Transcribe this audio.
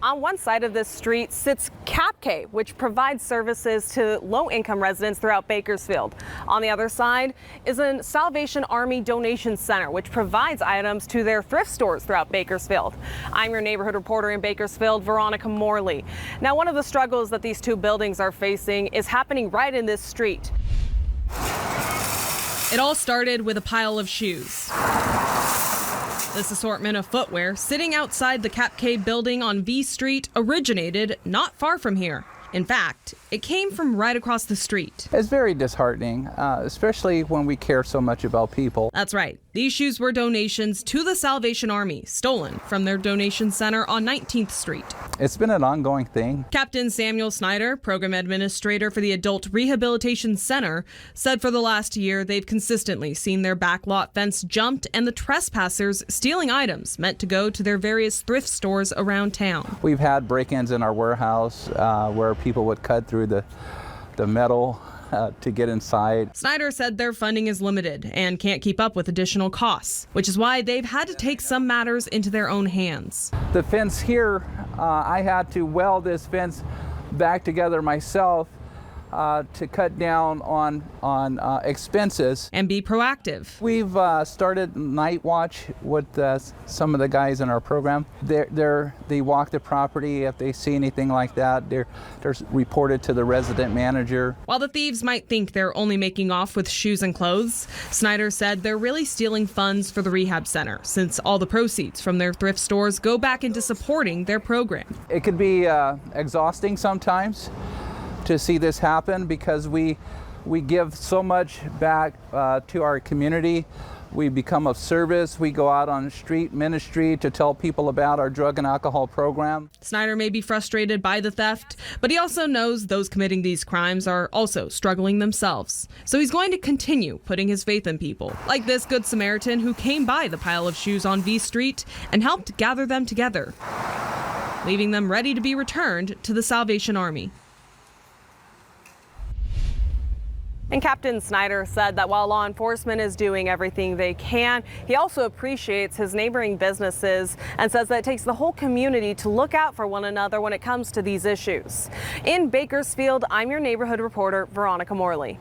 On one side of this street sits Calif, which provides services to low-income residents throughout Bakersfield. On the other side is a Salvation Army donation center, which provides items to their thrift stores throughout Bakersfield. I'm your neighborhood reporter in Bakersfield, Veronica Morley. Now, one of the struggles that these two buildings are facing is happening right in this street. It all started with a pile of shoes. This assortment of footwear sitting outside the Calif building on V Street originated not far from here. In fact, it came from right across the street. It's very disheartening, especially when we care so much about people. That's right. These shoes were donations to the Salvation Army, stolen from their donation center on 19th Street. It's been an ongoing thing. Captain Samuel Snyder, program administrator for the Adult Rehabilitation Center, said for the last year they've consistently seen their backlot fence jumped and the trespassers stealing items meant to go to their various thrift stores around town. We've had break-ins in our warehouse where people would cut through the metal to get inside. Snyder said their funding is limited and can't keep up with additional costs, which is why they've had to take some matters into their own hands. The fence here, I had to weld this fence back together myself to cut down on expenses. And be proactive. We've started night watch with some of the guys in our program. They walk the property. If they see anything like that, they're reported to the resident manager. While the thieves might think they're only making off with shoes and clothes, Snyder said they're really stealing funds for the rehab center, since all the proceeds from their thrift stores go back into supporting their program. It could be exhausting sometimes to see this happen because we give so much back to our community. We become of service. We go out on street ministry to tell people about our drug and alcohol program. Snyder may be frustrated by the theft, but he also knows those committing these crimes are also struggling themselves. So he's going to continue putting his faith in people, like this Good Samaritan who came by the pile of shoes on V Street and helped gather them together, leaving them ready to be returned to the Salvation Army. And Captain Snyder said that while law enforcement is doing everything they can, he also appreciates his neighboring businesses and says that it takes the whole community to look out for one another when it comes to these issues. In Bakersfield, I'm your neighborhood reporter, Veronica Morley.